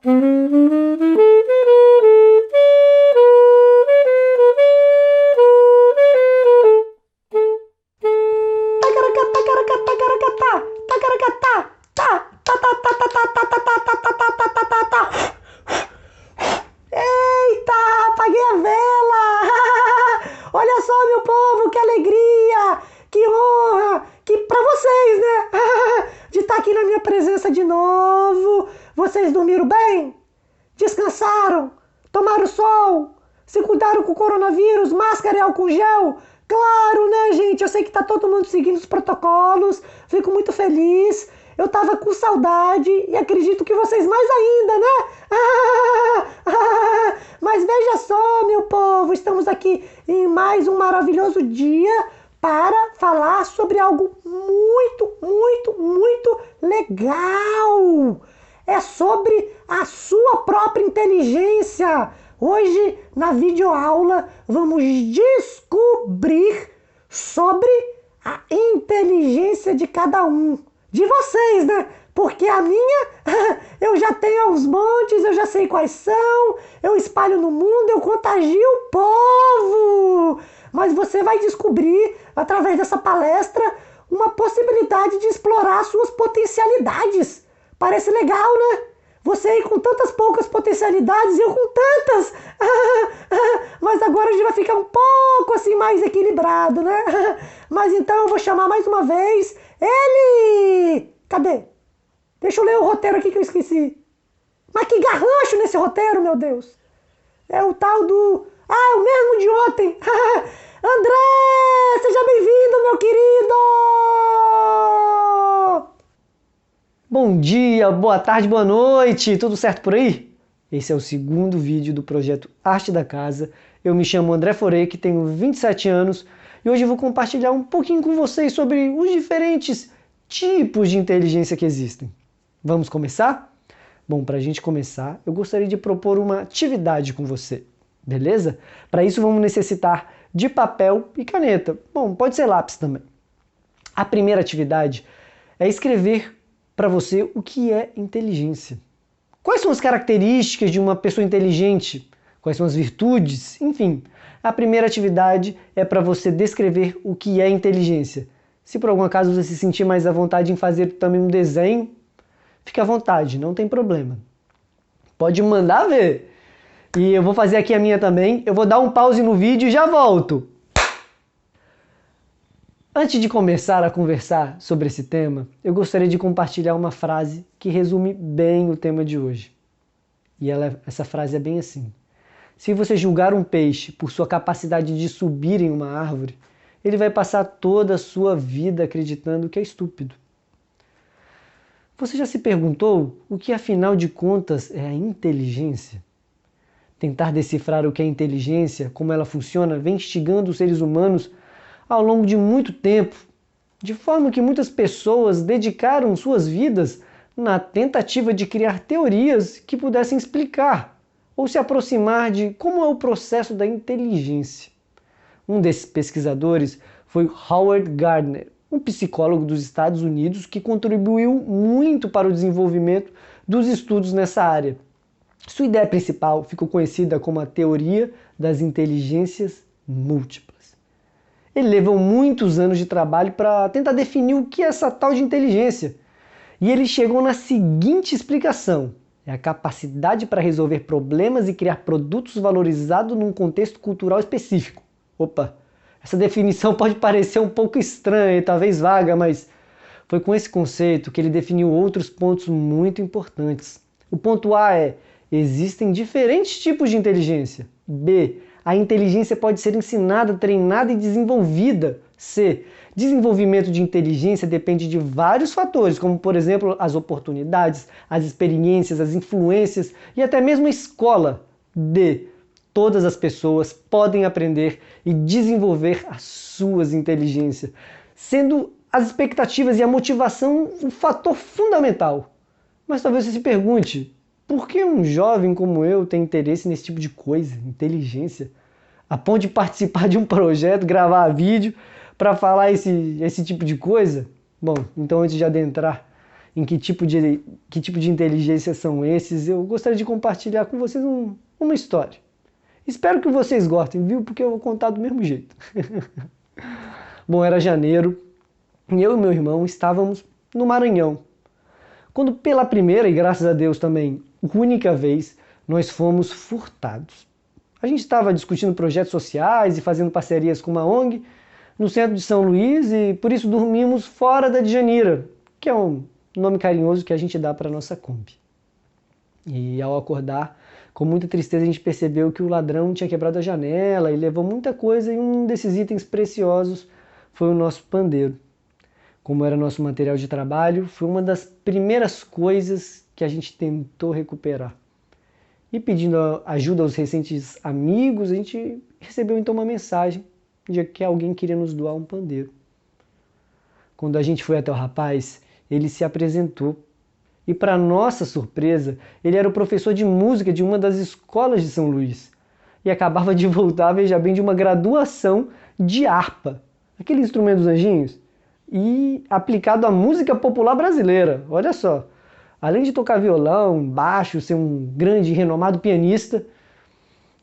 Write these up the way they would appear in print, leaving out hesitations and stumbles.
Eita, apaguei a vela! Olha só, meu povo, que alegria, que honra, que pra vocês, né? De estar aqui na minha presença de novo. Vocês dormiram bem? Descansaram? Tomaram sol? Se cuidaram com o coronavírus? Máscara e álcool gel? Claro, né, gente? Eu sei que tá todo mundo seguindo os protocolos. Fico muito feliz. Eu tava com saudade e acredito que vocês mais ainda, né? Mas veja só, meu povo, estamos aqui em mais um maravilhoso dia para falar sobre algo muito, muito, muito legal. É sobre a sua própria inteligência. Hoje, na videoaula, vamos descobrir sobre a inteligência de cada um. De vocês, né? Porque a minha, eu já tenho aos montes, eu já sei quais são, eu espalho no mundo, eu contagio o povo. Mas você vai descobrir, através dessa palestra, uma possibilidade de explorar suas potencialidades. Parece legal, né? Você aí com tantas poucas potencialidades, eu com tantas. Mas agora a gente vai ficar um pouco assim mais equilibrado, né? Mas então eu vou chamar mais uma vez ele! Cadê? Deixa eu ler o roteiro aqui que eu esqueci. Mas que garrancho nesse roteiro, meu Deus! É o tal do... Ah, é o mesmo de ontem! André! Seja bem-vindo, meu querido! Bom dia, boa tarde, boa noite! Tudo certo por aí? Esse é o segundo vídeo do projeto Arte da Casa. Eu me chamo André Foreck, tenho 27 anos e hoje eu vou compartilhar um pouquinho com vocês sobre os diferentes tipos de inteligência que existem. Vamos começar? Bom, para a gente começar, eu gostaria de propor uma atividade com você, beleza? Para isso vamos necessitar de papel e caneta. Bom, pode ser lápis também. A primeira atividade é escrever para você o que é inteligência. Quais são as características de uma pessoa inteligente? Quais são as virtudes? Enfim, a primeira atividade é para você descrever o que é inteligência. Se por algum acaso você se sentir mais à vontade em fazer também um desenho, fique à vontade, não tem problema. Pode mandar ver. E eu vou fazer aqui a minha também. Eu vou dar um pause no vídeo e já volto. Antes de começar a conversar sobre esse tema, eu gostaria de compartilhar uma frase que resume bem o tema de hoje. E essa frase é bem assim: se você julgar um peixe por sua capacidade de subir em uma árvore, ele vai passar toda a sua vida acreditando que é estúpido. Você já se perguntou o que afinal de contas é a inteligência? Tentar decifrar o que é inteligência, como ela funciona, vem instigando os seres humanos ao longo de muito tempo, de forma que muitas pessoas dedicaram suas vidas na tentativa de criar teorias que pudessem explicar ou se aproximar de como é o processo da inteligência. Um desses pesquisadores foi Howard Gardner, um psicólogo dos Estados Unidos que contribuiu muito para o desenvolvimento dos estudos nessa área. Sua ideia principal ficou conhecida como a teoria das inteligências múltiplas. Ele levou muitos anos de trabalho para tentar definir o que é essa tal de inteligência. E ele chegou na seguinte explicação: é a capacidade para resolver problemas e criar produtos valorizados num contexto cultural específico. Opa, essa definição pode parecer um pouco estranha e talvez vaga, mas foi com esse conceito que ele definiu outros pontos muito importantes. O ponto A é: existem diferentes tipos de inteligência. B, a inteligência pode ser ensinada, treinada e desenvolvida. C, desenvolvimento de inteligência depende de vários fatores, como por exemplo as oportunidades, as experiências, as influências e até mesmo a escola. D, todas as pessoas podem aprender e desenvolver as suas inteligências, sendo as expectativas e a motivação um fator fundamental. Mas talvez você se pergunte: por que um jovem como eu tem interesse nesse tipo de coisa, inteligência, a ponto de participar de um projeto, gravar vídeo para falar esse tipo de coisa? Bom, então antes de adentrar em que tipo de inteligência são esses, eu gostaria de compartilhar com vocês uma história. Espero que vocês gostem, viu? Porque eu vou contar do mesmo jeito. Bom, era janeiro e eu e meu irmão estávamos no Maranhão, quando pela primeira e graças a Deus também única vez nós fomos furtados. A gente estava discutindo projetos sociais e fazendo parcerias com uma ONG no centro de São Luís e por isso dormimos fora da Djanira, que é um nome carinhoso que a gente dá para nossa Kombi. E ao acordar, com muita tristeza, a gente percebeu que o ladrão tinha quebrado a janela e levou muita coisa, e um desses itens preciosos foi o nosso pandeiro. Como era nosso material de trabalho, foi uma das primeiras coisas que a gente tentou recuperar. E pedindo ajuda aos recentes amigos, a gente recebeu então uma mensagem de que alguém queria nos doar um pandeiro. Quando a gente foi até o rapaz, ele se apresentou. E para nossa surpresa, ele era o professor de música de uma das escolas de São Luís. E acabava de voltar, veja bem, de uma graduação de harpa. Aquele instrumento dos anjinhos. E aplicado à música popular brasileira. Olha só. Além de tocar violão, baixo, ser um grande e renomado pianista,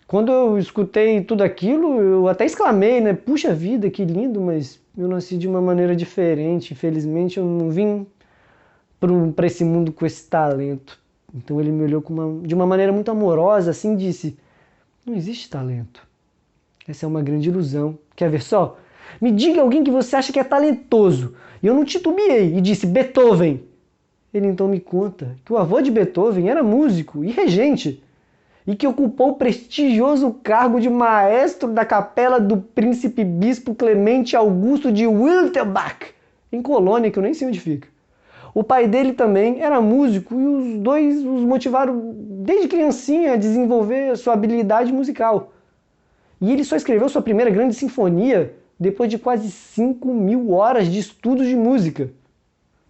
quando eu escutei tudo aquilo, eu até exclamei, né? Puxa vida, que lindo, mas eu nasci de uma maneira diferente. Infelizmente, eu não vim para esse mundo com esse talento. Então ele me olhou de uma maneira muito amorosa, assim, e disse: não existe talento. Essa é uma grande ilusão. Quer ver só? Me diga alguém que você acha que é talentoso. E eu não titubeei e disse: Beethoven. Ele então me conta que o avô de Beethoven era músico e regente, e que ocupou o prestigioso cargo de maestro da capela do príncipe bispo Clemente Augusto de Wiltenbach, em Colônia, que eu nem sei onde fica. O pai dele também era músico e os dois os motivaram desde criancinha a desenvolver sua habilidade musical. E ele só escreveu sua primeira grande sinfonia depois de quase 5.000 horas de estudos de música.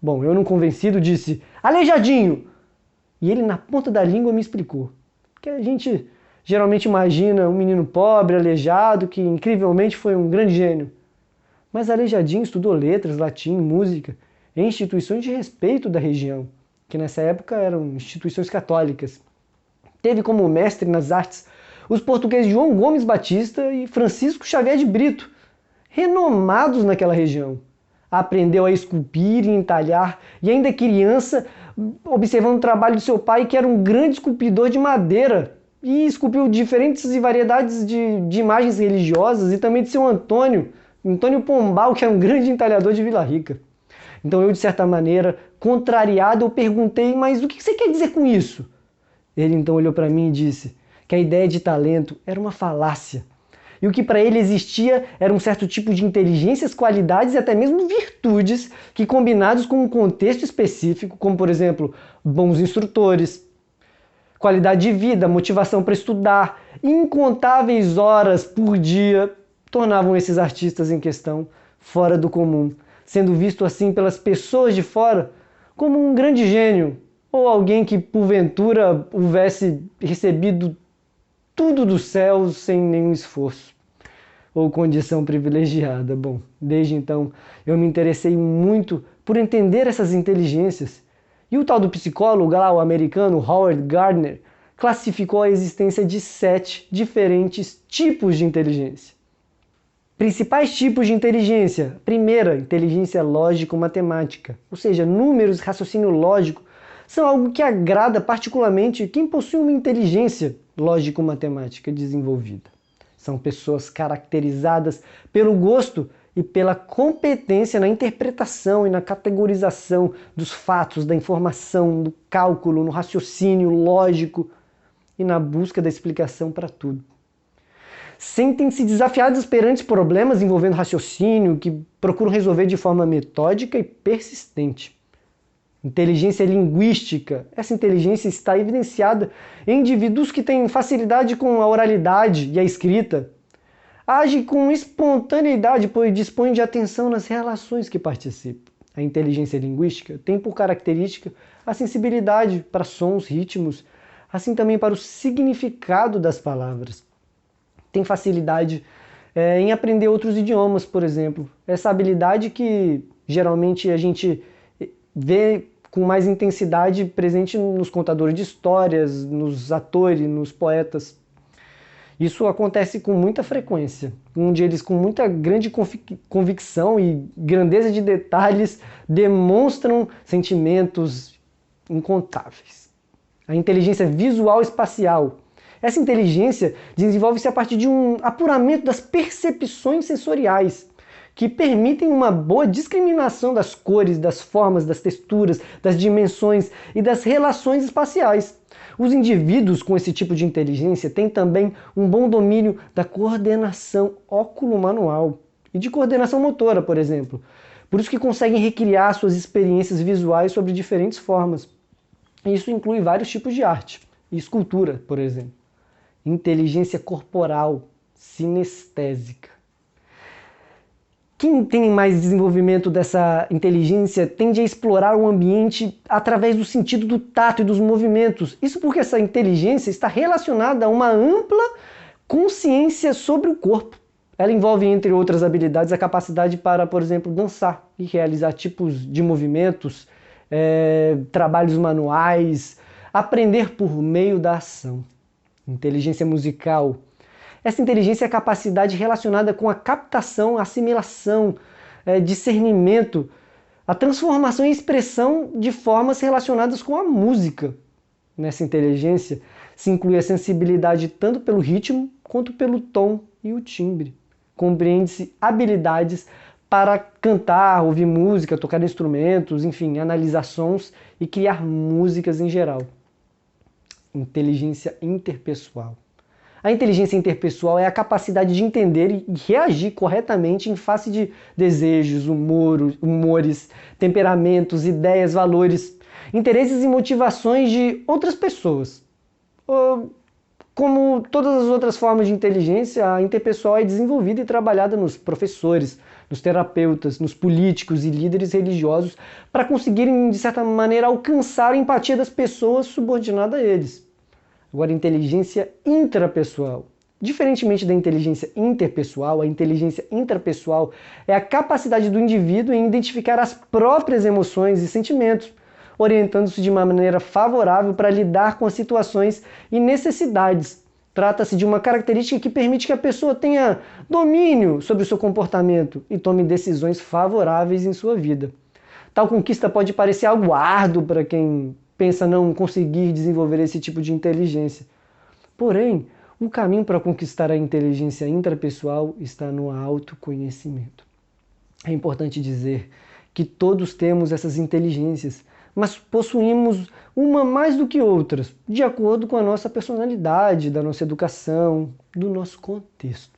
Bom, eu não convencido disse: Aleijadinho! E ele na ponta da língua me explicou que a gente geralmente imagina um menino pobre, aleijado, que incrivelmente foi um grande gênio. Mas Aleijadinho estudou letras, latim, música em instituições de respeito da região, que nessa época eram instituições católicas. Teve como mestre nas artes os portugueses João Gomes Batista e Francisco Xavier de Brito, renomados naquela região. Aprendeu a esculpir e entalhar, e ainda criança, observando o trabalho de seu pai, que era um grande esculpidor de madeira, e esculpiu diferentes e variedades de imagens religiosas, e também de seu Antônio Pombal, que era um grande entalhador de Vila Rica. Então eu, de certa maneira, contrariado, eu perguntei: mas o que você quer dizer com isso? Ele então olhou para mim e disse que a ideia de talento era uma falácia. E o que para ele existia era um certo tipo de inteligências, qualidades e até mesmo virtudes que, combinados com um contexto específico, como por exemplo, bons instrutores, qualidade de vida, motivação para estudar, incontáveis horas por dia, tornavam esses artistas em questão fora do comum, sendo visto assim pelas pessoas de fora como um grande gênio, ou alguém que porventura houvesse recebido tudo do céu sem nenhum esforço, ou condição privilegiada. Bom, desde então eu me interessei muito por entender essas inteligências, e o tal do psicólogo lá, o americano Howard Gardner, classificou a existência de 7 diferentes tipos de inteligência. Principais tipos de inteligência. Primeira, inteligência lógico-matemática, ou seja, números, raciocínio lógico, são algo que agrada particularmente quem possui uma inteligência lógico-matemática desenvolvida. São pessoas caracterizadas pelo gosto e pela competência na interpretação e na categorização dos fatos, da informação, do cálculo, no raciocínio lógico e na busca da explicação para tudo. Sentem-se desafiados perante problemas envolvendo raciocínio, que procuram resolver de forma metódica e persistente. Inteligência linguística. Essa inteligência está evidenciada em indivíduos que têm facilidade com a oralidade e a escrita. Age com espontaneidade, pois dispõe de atenção nas relações que participam. A inteligência linguística tem por característica a sensibilidade para sons, ritmos, assim também para o significado das palavras. Tem facilidade em aprender outros idiomas, por exemplo. Essa habilidade que geralmente a gente vê com mais intensidade presente nos contadores de histórias, nos atores, nos poetas. Isso acontece com muita frequência, onde eles, com muita grande convicção e grandeza de detalhes, demonstram sentimentos incontáveis. A inteligência visual espacial. Essa inteligência desenvolve-se a partir de um apuramento das percepções sensoriais, que permitem uma boa discriminação das cores, das formas, das texturas, das dimensões e das relações espaciais. Os indivíduos com esse tipo de inteligência têm também um bom domínio da coordenação óculo-manual e de coordenação motora, por exemplo. Por isso que conseguem recriar suas experiências visuais sobre diferentes formas. Isso inclui vários tipos de arte e escultura, por exemplo. Inteligência corporal, sinestésica. Quem tem mais desenvolvimento dessa inteligência tende a explorar o ambiente através do sentido do tato e dos movimentos. Isso porque essa inteligência está relacionada a uma ampla consciência sobre o corpo. Ela envolve, entre outras habilidades, a capacidade para, por exemplo, dançar e realizar tipos de movimentos, trabalhos manuais, aprender por meio da ação. Inteligência musical. Essa inteligência é a capacidade relacionada com a captação, assimilação, discernimento, a transformação e expressão de formas relacionadas com a música. Nessa inteligência se inclui a sensibilidade tanto pelo ritmo quanto pelo tom e o timbre. Compreende-se habilidades para cantar, ouvir música, tocar instrumentos, enfim, analisar sons e criar músicas em geral. Inteligência interpessoal. A inteligência interpessoal é a capacidade de entender e reagir corretamente em face de desejos, humores, temperamentos, ideias, valores, interesses e motivações de outras pessoas. Como todas as outras formas de inteligência, a interpessoal é desenvolvida e trabalhada nos professores, nos terapeutas, nos políticos e líderes religiosos para conseguirem, de certa maneira, alcançar a empatia das pessoas subordinadas a eles. Agora, inteligência intrapessoal. Diferentemente da inteligência interpessoal, a inteligência intrapessoal é a capacidade do indivíduo em identificar as próprias emoções e sentimentos, orientando-se de uma maneira favorável para lidar com as situações e necessidades. Trata-se de uma característica que permite que a pessoa tenha domínio sobre o seu comportamento e tome decisões favoráveis em sua vida. Tal conquista pode parecer algo árduo para quem pensa não conseguir desenvolver esse tipo de inteligência. Porém, o caminho para conquistar a inteligência intrapessoal está no autoconhecimento. É importante dizer que todos temos essas inteligências, mas possuímos uma mais do que outras, de acordo com a nossa personalidade, da nossa educação, do nosso contexto.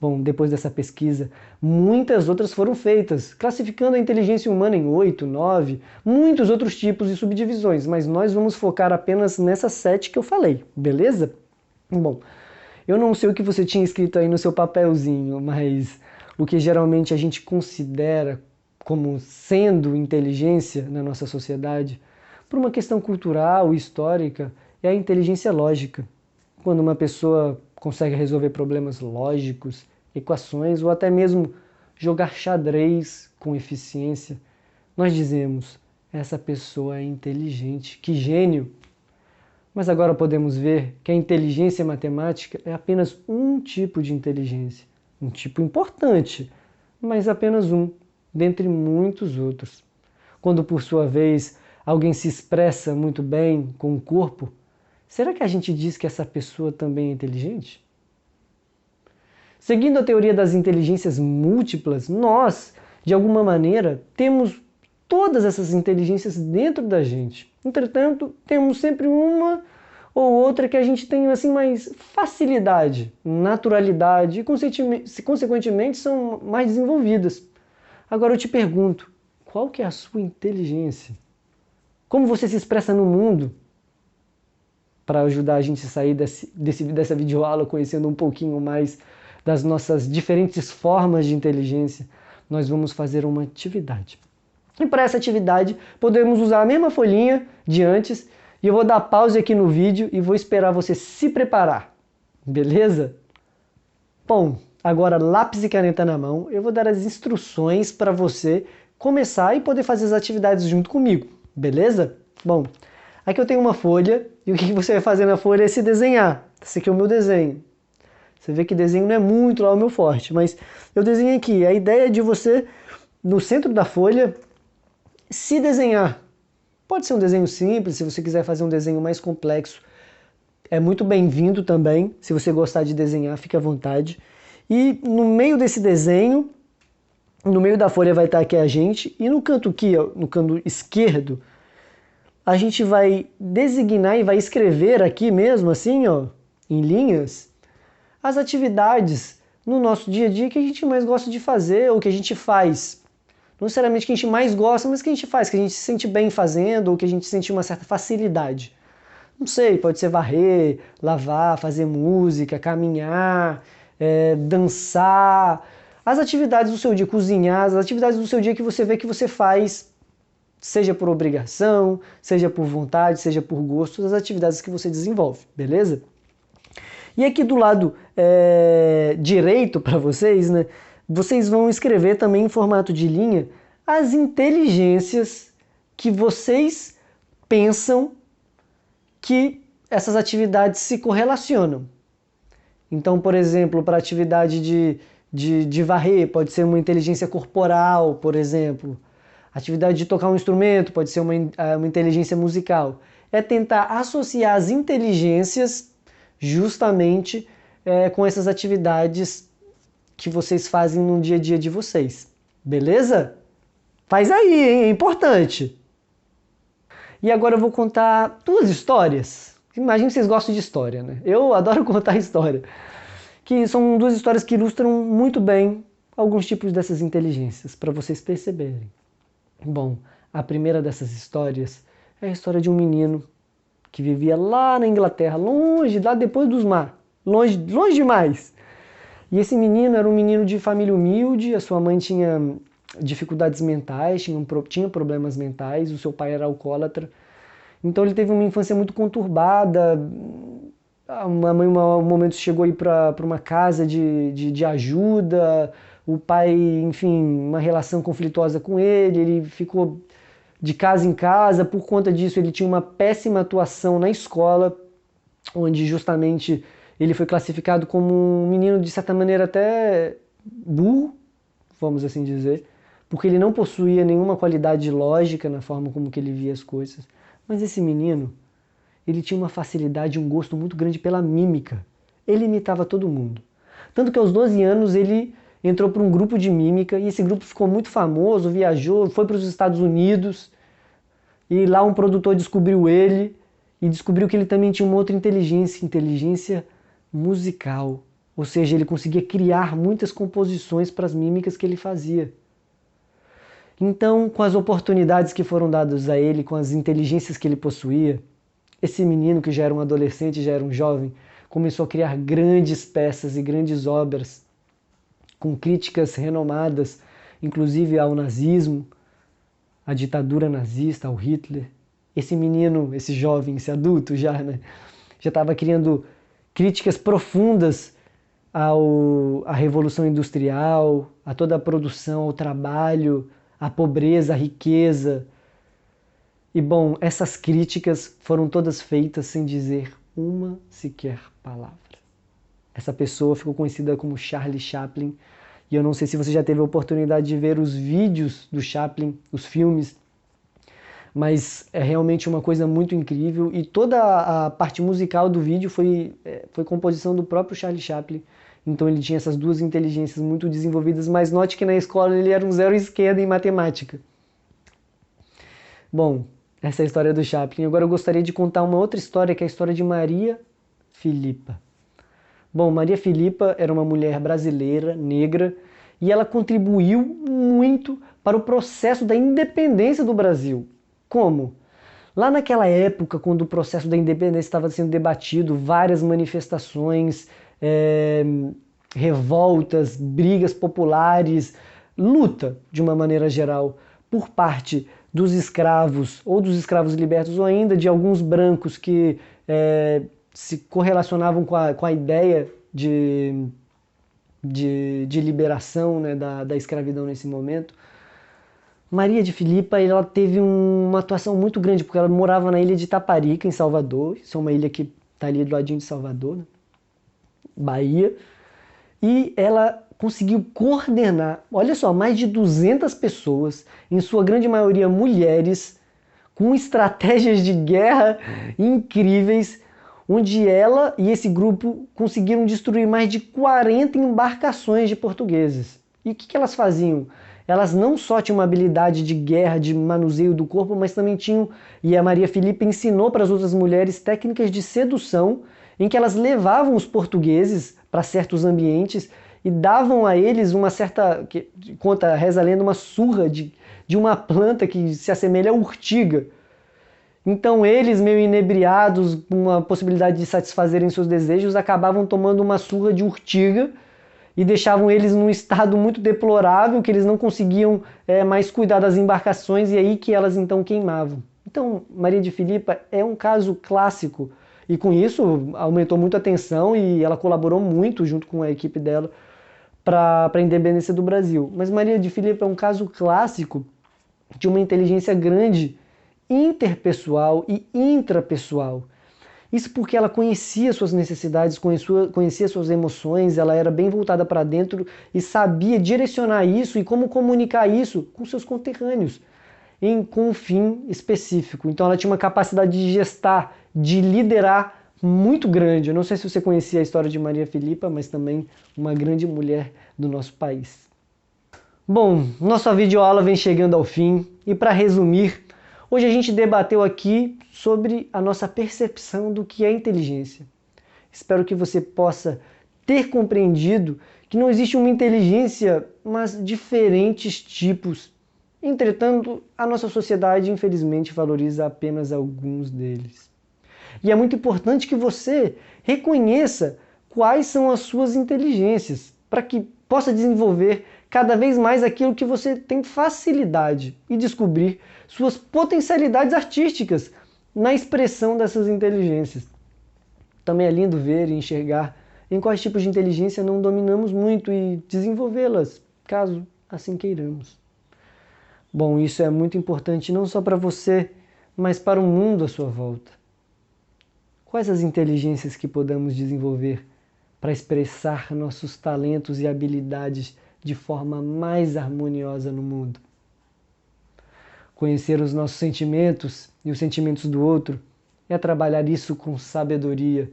Bom, depois dessa pesquisa, muitas outras foram feitas, classificando a inteligência humana em 8, 9, muitos outros tipos e subdivisões, mas nós vamos focar apenas nessas 7 que eu falei, beleza? Bom, eu não sei o que você tinha escrito aí no seu papelzinho, mas o que geralmente a gente considera como sendo inteligência na nossa sociedade, por uma questão cultural e histórica, é a inteligência lógica. Quando uma pessoa consegue resolver problemas lógicos, equações ou até mesmo jogar xadrez com eficiência, nós dizemos, essa pessoa é inteligente, que gênio! Mas agora podemos ver que a inteligência matemática é apenas um tipo de inteligência, um tipo importante, mas apenas um, dentre muitos outros. Quando, por sua vez, alguém se expressa muito bem com o corpo, será que a gente diz que essa pessoa também é inteligente? Seguindo a teoria das inteligências múltiplas, nós, de alguma maneira, temos todas essas inteligências dentro da gente. Entretanto, temos sempre uma ou outra que a gente tem assim mais facilidade, naturalidade e, consequentemente, são mais desenvolvidas. Agora eu te pergunto, qual que é a sua inteligência? Como você se expressa no mundo? Para ajudar a gente a sair dessa videoaula conhecendo um pouquinho mais das nossas diferentes formas de inteligência, nós vamos fazer uma atividade. E para essa atividade, podemos usar a mesma folhinha de antes, e eu vou dar pause aqui no vídeo e vou esperar você se preparar. Beleza? Bom, agora lápis e caneta na mão, eu vou dar as instruções para você começar e poder fazer as atividades junto comigo. beleza? Bom, aqui eu tenho uma folha, e o que você vai fazer na folha é se desenhar. Esse aqui é o meu desenho. Você vê que desenho não é muito lá o meu forte, mas eu desenho aqui. A ideia é de você, no centro da folha, se desenhar. Pode ser um desenho simples, se você quiser fazer um desenho mais complexo, é muito bem-vindo também. Se você gostar de desenhar, fique à vontade. E no meio desse desenho, no meio da folha vai estar aqui a gente, e no canto aqui, no canto esquerdo, a gente vai designar e vai escrever aqui mesmo, assim, ó, em linhas, as atividades no nosso dia a dia que a gente mais gosta de fazer, ou que a gente faz. Não necessariamente que a gente mais gosta, mas que a gente faz, que a gente se sente bem fazendo, ou que a gente sente uma certa facilidade. Não sei, pode ser varrer, lavar, fazer música, caminhar, dançar. As atividades do seu dia, cozinhar, as atividades do seu dia que você vê que você faz, seja por obrigação, seja por vontade, seja por gosto, as atividades que você desenvolve, beleza? E aqui do lado direito para vocês, né, vocês vão escrever também em formato de linha as inteligências que vocês pensam que essas atividades se correlacionam. Então, por exemplo, para a atividade de varrer, pode ser uma inteligência corporal, por exemplo. A atividade de tocar um instrumento pode ser uma inteligência musical. É tentar associar as inteligências justamente com essas atividades que vocês fazem no dia a dia de vocês. Beleza? Faz aí, hein? É importante. E agora eu vou contar 2 histórias. Imagino que vocês gostam de história, né? Eu adoro contar história. Que são 2 histórias que ilustram muito bem alguns tipos dessas inteligências, para vocês perceberem. Bom, a primeira dessas histórias é a história de um menino que vivia lá na Inglaterra, longe, lá depois dos mar, longe, longe demais. E esse menino era um menino de família humilde, a sua mãe tinha dificuldades mentais, tinha problemas mentais, o seu pai era alcoólatra. Então ele teve uma infância muito conturbada. A mãe, um momento, chegou a ir para uma casa de ajuda. O pai, enfim, uma relação conflituosa com ele ficou de casa em casa. Por conta disso, ele tinha uma péssima atuação na escola, onde justamente ele foi classificado como um menino, de certa maneira, até burro, vamos assim dizer, porque ele não possuía nenhuma qualidade lógica na forma como que ele via as coisas. Mas esse menino, ele tinha uma facilidade, um gosto muito grande pela mímica. Ele imitava todo mundo. Tanto que aos 12 anos ele entrou para um grupo de mímica, e esse grupo ficou muito famoso, viajou, foi para os Estados Unidos, e lá um produtor descobriu ele, e descobriu que ele também tinha uma outra inteligência musical. Ou seja, ele conseguia criar muitas composições para as mímicas que ele fazia. Então, com as oportunidades que foram dadas a ele, com as inteligências que ele possuía, esse menino, que já era um adolescente, já era um jovem, começou a criar grandes peças e grandes obras, com críticas renomadas, inclusive ao nazismo, à ditadura nazista, ao Hitler. Esse menino, esse jovem, esse adulto já, né, já estava criando críticas profundas à Revolução Industrial, a toda a produção, ao trabalho, à pobreza, à riqueza. E bom, essas críticas foram todas feitas sem dizer uma sequer palavra. Essa pessoa ficou conhecida como Charlie Chaplin, e eu não sei se você já teve a oportunidade de ver os vídeos do Chaplin, os filmes, mas é realmente uma coisa muito incrível, e toda a parte musical do vídeo foi composição do próprio Charlie Chaplin. Então ele tinha essas 2 inteligências muito desenvolvidas, mas note que na escola ele era um 0 esquerda em matemática. Bom, essa é a história do Chaplin. Agora eu gostaria de contar uma outra história, que é a história de Maria Filipa. Bom, Maria Filipa era uma mulher brasileira, negra, e ela contribuiu muito para o processo da independência do Brasil. Como? Lá naquela época, quando o processo da independência estava sendo debatido, várias manifestações, revoltas, brigas populares, luta, de uma maneira geral, por parte dos escravos, ou dos escravos libertos, ou ainda de alguns brancos que se correlacionavam com a ideia de liberação, né, da escravidão nesse momento. Maria de Filipa, ela teve uma atuação muito grande, porque ela morava na ilha de Taparica, em Salvador. Isso é uma ilha que está ali do ladinho de Salvador, né? Bahia. E ela conseguiu coordenar, olha só, mais de 200 pessoas, em sua grande maioria mulheres, com estratégias de guerra incríveis, onde ela e esse grupo conseguiram destruir mais de 40 embarcações de portugueses. E o que elas faziam? Elas não só tinham uma habilidade de guerra, de manuseio do corpo, mas também tinham, e a Maria Filipa ensinou para as outras mulheres técnicas de sedução, em que elas levavam os portugueses para certos ambientes e davam a eles uma certa, conta, reza a lenda, uma surra de uma planta que se assemelha à urtiga. Então eles, meio inebriados, com uma possibilidade de satisfazerem seus desejos, acabavam tomando uma surra de urtiga e deixavam eles num estado muito deplorável, que eles não conseguiam mais cuidar das embarcações, e aí que elas então queimavam. Então, Maria de Filipa é um caso clássico, e com isso aumentou muito a atenção e ela colaborou muito junto com a equipe dela para a independência do Brasil. Mas Maria de Filipa é um caso clássico de uma inteligência grande, interpessoal e intrapessoal. Isso porque ela conhecia suas necessidades, conhecia suas emoções, ela era bem voltada para dentro e sabia direcionar isso e como comunicar isso com seus conterrâneos, com um fim específico. Então ela tinha uma capacidade de gestar, de liderar muito grande. Eu não sei se você conhecia a história de Maria Filipa, mas também uma grande mulher do nosso país. Bom, nossa videoaula vem chegando ao fim e para resumir, hoje a gente debateu aqui sobre a nossa percepção do que é inteligência. Espero que você possa ter compreendido que não existe uma inteligência, mas diferentes tipos. Entretanto, a nossa sociedade, infelizmente, valoriza apenas alguns deles. E é muito importante que você reconheça quais são as suas inteligências, para que possa desenvolver cada vez mais aquilo que você tem facilidade e descobrir suas potencialidades artísticas na expressão dessas inteligências. Também é lindo ver e enxergar em quais tipos de inteligência não dominamos muito e desenvolvê-las, caso assim queiramos. Bom, isso é muito importante não só para você, mas para o mundo à sua volta. Quais as inteligências que podemos desenvolver para expressar nossos talentos e habilidades de forma mais harmoniosa no mundo? Conhecer os nossos sentimentos e os sentimentos do outro é trabalhar isso com sabedoria.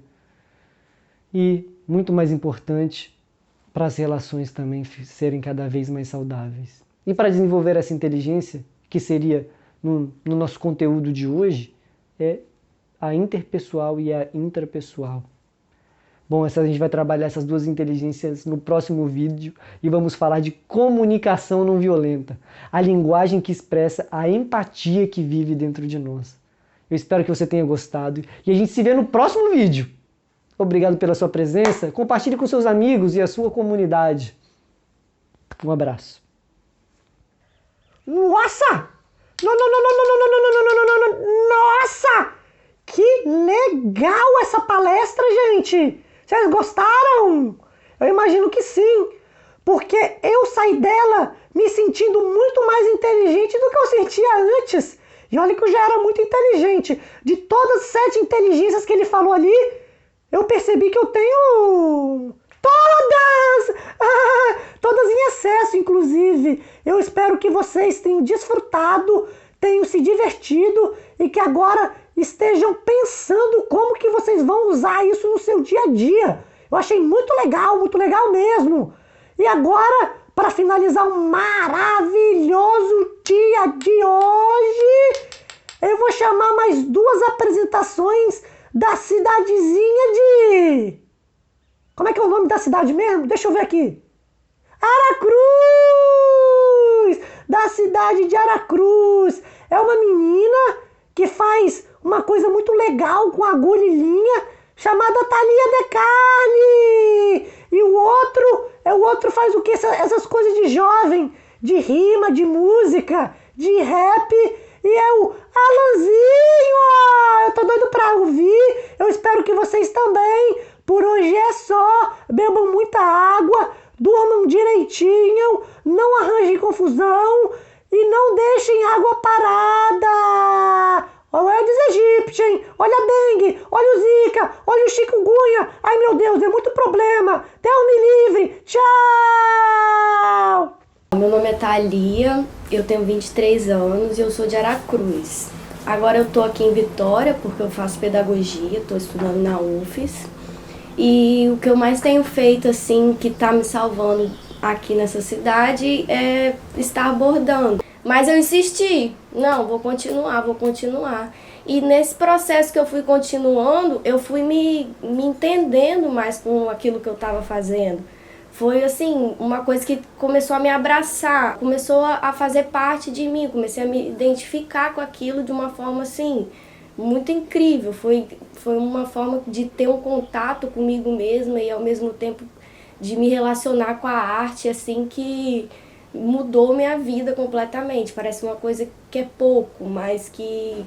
E, muito mais importante, para as relações também serem cada vez mais saudáveis. E para desenvolver essa inteligência, que seria no nosso conteúdo de hoje, é a interpessoal e a intrapessoal. Bom, a gente vai trabalhar essas duas inteligências no próximo vídeo e vamos falar de comunicação não violenta, a linguagem que expressa a empatia que vive dentro de nós. Eu espero que você tenha gostado e a gente se vê no próximo vídeo. Obrigado pela sua presença, compartilhe com seus amigos e a sua comunidade. Um abraço. Nossa! Nossa! Que legal essa palestra, gente! Vocês gostaram? Eu imagino que sim, porque eu saí dela me sentindo muito mais inteligente do que eu sentia antes. E olha que eu já era muito inteligente. De todas as 7 inteligências que ele falou ali, eu percebi que eu tenho todas! Todas em excesso, inclusive. Eu espero que vocês tenham desfrutado, tenham se divertido e que agora estejam pensando como que vocês vão usar isso no seu dia a dia. Eu achei muito legal mesmo. E agora, para finalizar um maravilhoso dia de hoje, eu vou chamar mais 2 apresentações da cidadezinha de... Como é que é o nome da cidade mesmo? Deixa eu ver aqui. Aracruz! Da cidade de Aracruz. É uma menina que faz uma coisa muito legal com agulha e linha, chamada Thalia De Carli. E o outro faz o quê? Essas coisas de jovem, de rima, de música, de rap. E é o Alanzinho. Eu tô doido pra ouvir. Eu espero que vocês também. Por hoje é só. Bebam muita água, durmam direitinho, não arranjem confusão e não deixem água parada. Olha o Aedes aegypti, hein? Olha a dengue, olha o zika, olha o chikungunya. Ai, meu Deus, é muito problema. Deus me livre. Tchau! Meu nome é Thalia, eu tenho 23 anos e eu sou de Aracruz. Agora eu tô aqui em Vitória porque eu faço pedagogia, tô estudando na UFES. E o que eu mais tenho feito, assim, que tá me salvando aqui nessa cidade é estar bordando. Mas eu insisti, não, vou continuar. E nesse processo que eu fui continuando, eu fui me entendendo mais com aquilo que eu estava fazendo. Foi assim, uma coisa que começou a me abraçar, começou a fazer parte de mim, comecei a me identificar com aquilo de uma forma assim, muito incrível. Foi uma forma de ter um contato comigo mesma e ao mesmo tempo de me relacionar com a arte, assim, que mudou minha vida completamente. Parece uma coisa que é pouco, mas que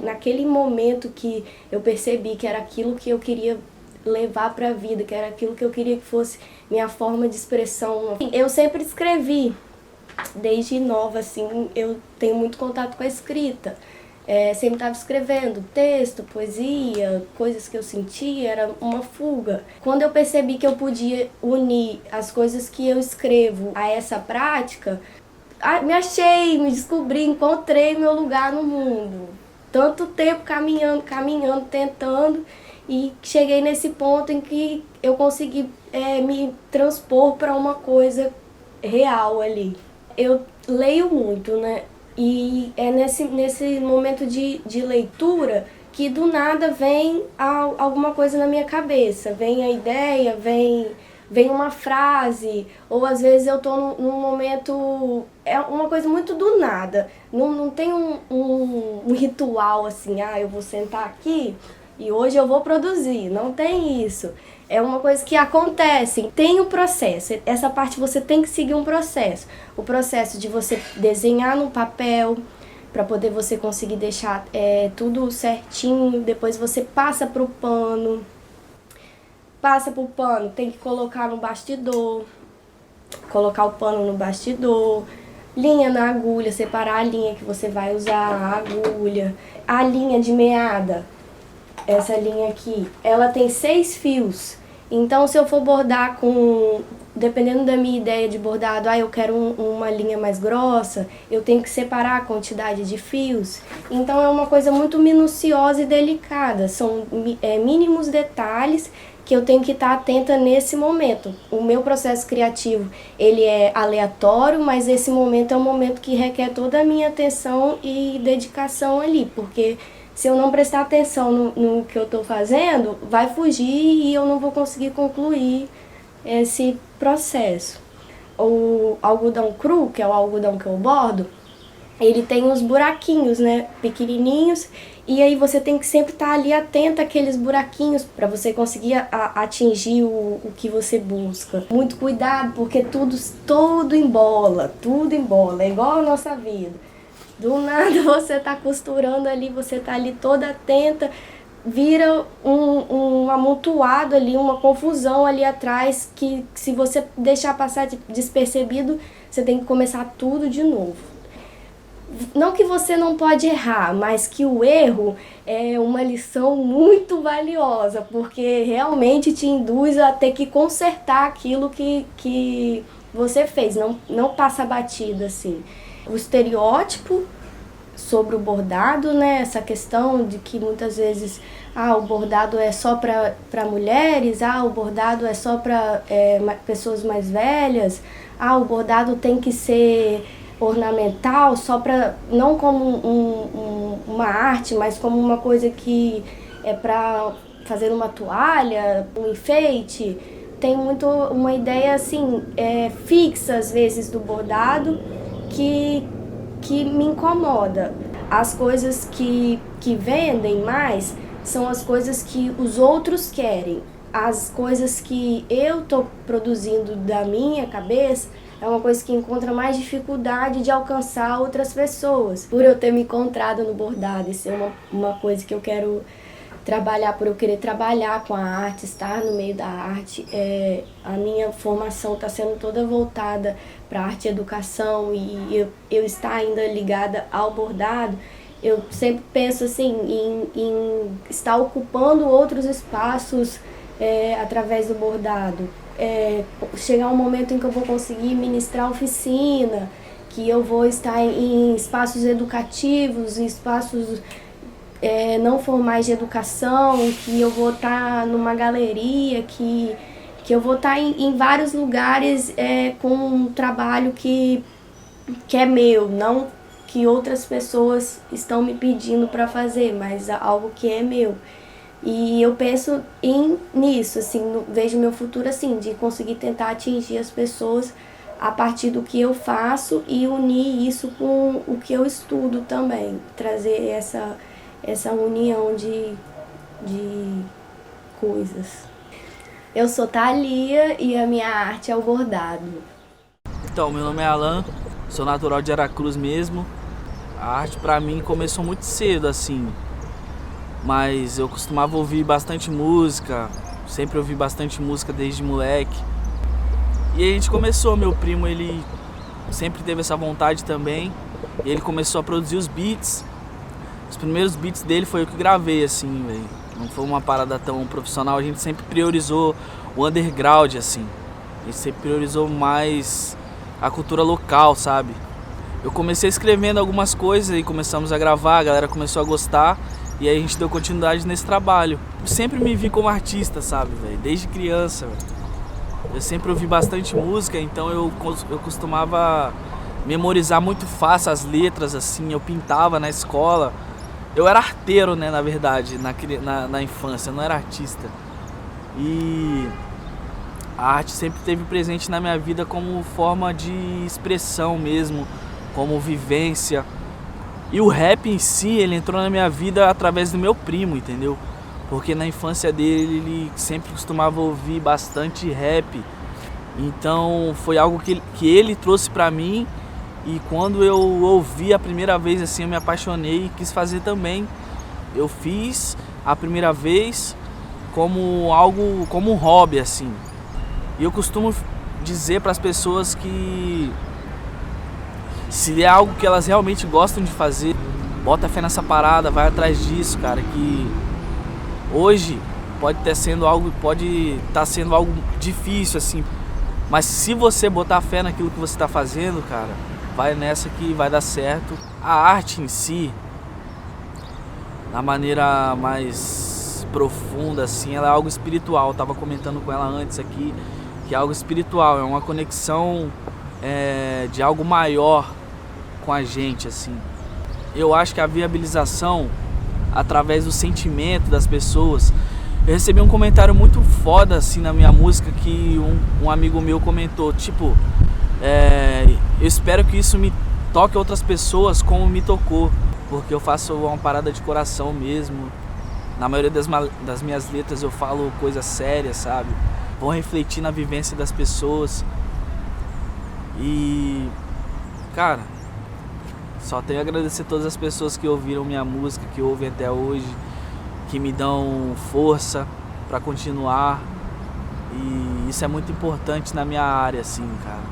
naquele momento que eu percebi que era aquilo que eu queria levar para a vida, que era aquilo que eu queria que fosse minha forma de expressão. Eu sempre escrevi, desde nova, assim, eu tenho muito contato com a escrita. Sempre estava escrevendo texto, poesia, coisas que eu sentia, era uma fuga. Quando eu percebi que eu podia unir as coisas que eu escrevo a essa prática, me achei, me descobri, encontrei meu lugar no mundo. Tanto tempo caminhando, tentando, e cheguei nesse ponto em que eu consegui me transpor para uma coisa real ali. Eu leio muito, né? E é nesse momento de leitura que do nada vem alguma coisa na minha cabeça. Vem a ideia, vem uma frase, ou às vezes eu tô num momento... É uma coisa muito do nada. Não tem um ritual assim, eu vou sentar aqui e hoje eu vou produzir. Não tem isso. É uma coisa que acontece, tem um processo. Essa parte você tem que seguir um processo. O processo de você desenhar no papel, para poder você conseguir deixar tudo certinho. Depois você passa pro pano. Tem que colocar no bastidor. Colocar o pano no bastidor. Linha na agulha, separar a linha que você vai usar, a agulha. A linha de meada. Essa linha aqui, ela tem 6 fios. Então, se eu for bordar dependendo da minha ideia de bordado, eu quero uma linha mais grossa, eu tenho que separar a quantidade de fios. Então, é uma coisa muito minuciosa e delicada. São mínimos detalhes que eu tenho que estar atenta nesse momento. O meu processo criativo, ele é aleatório, mas esse momento é um momento que requer toda a minha atenção e dedicação ali, porque se eu não prestar atenção no que eu estou fazendo, vai fugir e eu não vou conseguir concluir esse processo. O algodão cru, que é o algodão que eu bordo, ele tem uns buraquinhos, né, pequenininhos, e aí você tem que sempre estar ali atento àqueles buraquinhos para você conseguir atingir o que você busca. Muito cuidado, porque tudo embola, é igual a nossa vida. Do nada você tá costurando ali, você tá ali toda atenta, vira um amontoado ali, uma confusão ali atrás, que se você deixar passar despercebido, você tem que começar tudo de novo. Não que você não pode errar, mas que o erro é uma lição muito valiosa, porque realmente te induz a ter que consertar aquilo que você fez, não passa batida assim. O estereótipo sobre o bordado, né? Essa questão de que muitas vezes o bordado é só para mulheres, o bordado é só para pessoas mais velhas, o bordado tem que ser ornamental, só para não como uma arte, mas como uma coisa que é para fazer uma toalha, um enfeite. Tem muito uma ideia assim fixa às vezes do bordado, que me incomoda. As coisas que vendem mais são as coisas que os outros querem. As coisas que eu estou produzindo da minha cabeça é uma coisa que encontra mais dificuldade de alcançar outras pessoas. Por eu ter me encontrado no bordado, isso é uma coisa que eu quero por eu querer trabalhar com a arte, estar no meio da arte. A minha formação está sendo toda voltada para arte e educação, e eu estar ainda ligada ao bordado, eu sempre penso assim, em estar ocupando outros espaços através do bordado. Chegar um momento em que eu vou conseguir ministrar oficina, que eu vou estar em espaços educativos, em espaços não formais de educação, que eu vou estar numa galeria, que eu vou estar em vários lugares com um trabalho que é meu, não que outras pessoas estão me pedindo para fazer, mas algo que é meu. E eu penso nisso, assim, vejo meu futuro assim, de conseguir tentar atingir as pessoas a partir do que eu faço e unir isso com o que eu estudo também, trazer essa união de coisas. Eu sou Thalia e a minha arte é o bordado. Então, meu nome é Alan, sou natural de Aracruz mesmo. A arte pra mim começou muito cedo, assim, mas eu costumava ouvir bastante música, sempre ouvi bastante música desde moleque. E aí a gente começou, meu primo, ele sempre teve essa vontade também, e ele começou a produzir os beats. Os primeiros beats dele foi eu que gravei, assim, velho. Não foi uma parada tão profissional, a gente sempre priorizou o underground, assim. A gente sempre priorizou mais a cultura local, sabe? Eu comecei escrevendo algumas coisas e começamos a gravar, a galera começou a gostar e aí a gente deu continuidade nesse trabalho. Eu sempre me vi como artista, sabe, velho? Desde criança, véio. Eu sempre ouvi bastante música, então eu costumava memorizar muito fácil as letras, assim, eu pintava na escola. Eu era arteiro, né, na verdade, na infância, eu não era artista. E a arte sempre esteve presente na minha vida como forma de expressão mesmo, como vivência. E o rap em si, ele entrou na minha vida através do meu primo, entendeu? Porque na infância dele, ele sempre costumava ouvir bastante rap. Então foi algo que ele trouxe pra mim. E quando eu ouvi a primeira vez, assim, eu me apaixonei e quis fazer também. Eu fiz a primeira vez como algo, como um hobby, assim. E eu costumo dizer para as pessoas que se é algo que elas realmente gostam de fazer, bota fé nessa parada, vai atrás disso, cara, que hoje pode estar sendo algo difícil, assim, mas se você botar fé naquilo que você está fazendo, cara, vai nessa que vai dar certo. A arte em si, na maneira mais profunda, assim, ela é algo espiritual. Eu tava comentando com ela antes aqui que é algo espiritual, é uma conexão de algo maior com a gente, assim. Eu acho que a viabilização através do sentimento das pessoas. Eu recebi um comentário muito foda, assim, na minha música, que um amigo meu comentou, tipo, eu espero que isso me toque outras pessoas como me tocou, porque eu faço uma parada de coração mesmo. Na maioria das minhas letras eu falo coisas sérias, sabe? Vão refletir na vivência das pessoas. E, cara, só tenho a agradecer todas as pessoas que ouviram minha música, que ouvem até hoje, que me dão força pra continuar. E isso é muito importante na minha área, assim, cara,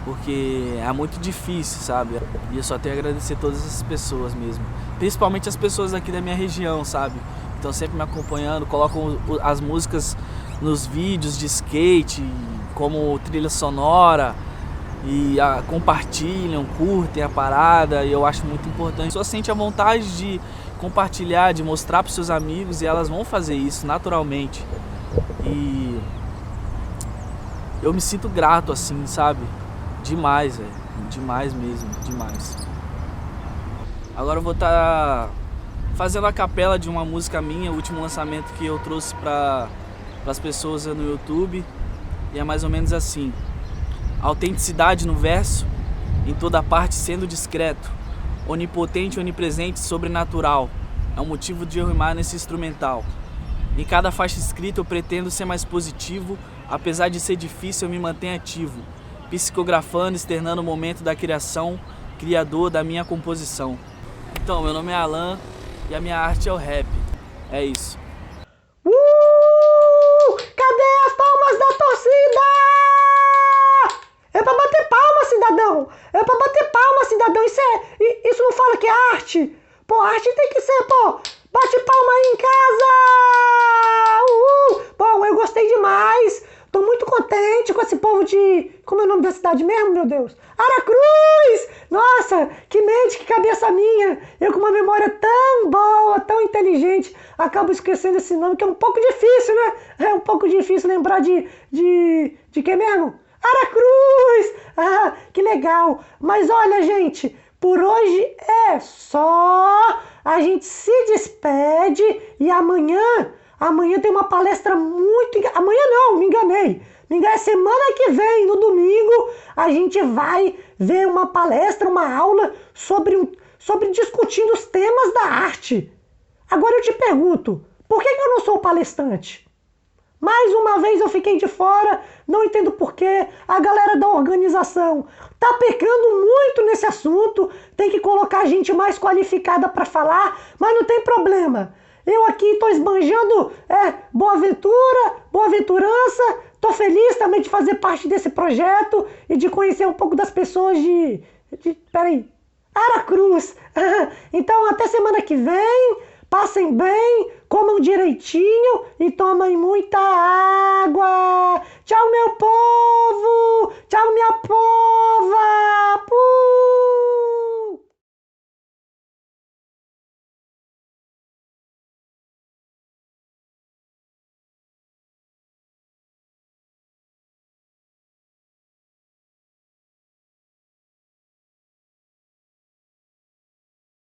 porque é muito difícil, sabe? E eu só tenho a agradecer todas essas pessoas mesmo, principalmente as pessoas aqui da minha região, sabe? Estão sempre me acompanhando, colocam as músicas nos vídeos de skate como trilha sonora e compartilham, curtem a parada, e eu acho muito importante. Só sente a vontade de compartilhar, de mostrar para seus amigos, e elas vão fazer isso naturalmente. E eu me sinto grato, assim, sabe? Demais, velho. Demais mesmo, demais. Agora eu vou estar fazendo a capela de uma música minha, o último lançamento que eu trouxe para as pessoas no YouTube. E é mais ou menos assim: autenticidade no verso, em toda parte sendo discreto, onipotente, onipresente, sobrenatural. É um motivo de eu rimar nesse instrumental. Em cada faixa escrita eu pretendo ser mais positivo, apesar de ser difícil eu me mantenho ativo, psicografando, externando o momento da criação, criador da minha composição. Então, meu nome é Alan e a minha arte é o rap. É isso. Cadê as palmas da torcida? É pra bater palma, cidadão. É pra bater palma, cidadão. Isso não fala que é arte. Pô, arte tem que ser, pô. Bate palma aí em casa. Bom, eu gostei demais. Tô muito contente com esse povo de... Como é o nome da cidade mesmo, meu Deus? Aracruz! Nossa, que mente, que cabeça minha. Eu com uma memória tão boa, tão inteligente, acabo esquecendo esse nome, que é um pouco difícil, né? É um pouco difícil lembrar de quem mesmo? Aracruz! Ah, que legal. Mas olha, gente, por hoje é só. A gente se despede e amanhã tem uma palestra muito... Amanhã não, me enganei. Semana que vem, no domingo, a gente vai ver uma palestra, uma aula sobre discutindo os temas da arte. Agora eu te pergunto, por que eu não sou palestrante? Mais uma vez eu fiquei de fora, não entendo porquê. A galera da organização tá pecando muito nesse assunto, tem que colocar gente mais qualificada para falar, mas não tem problema. Eu aqui tô esbanjando boa-aventurança, tô feliz também de fazer parte desse projeto e de conhecer um pouco das pessoas Aracruz. Então até semana que vem, passem bem, comam direitinho e tomem muita água. Tchau, meu povo!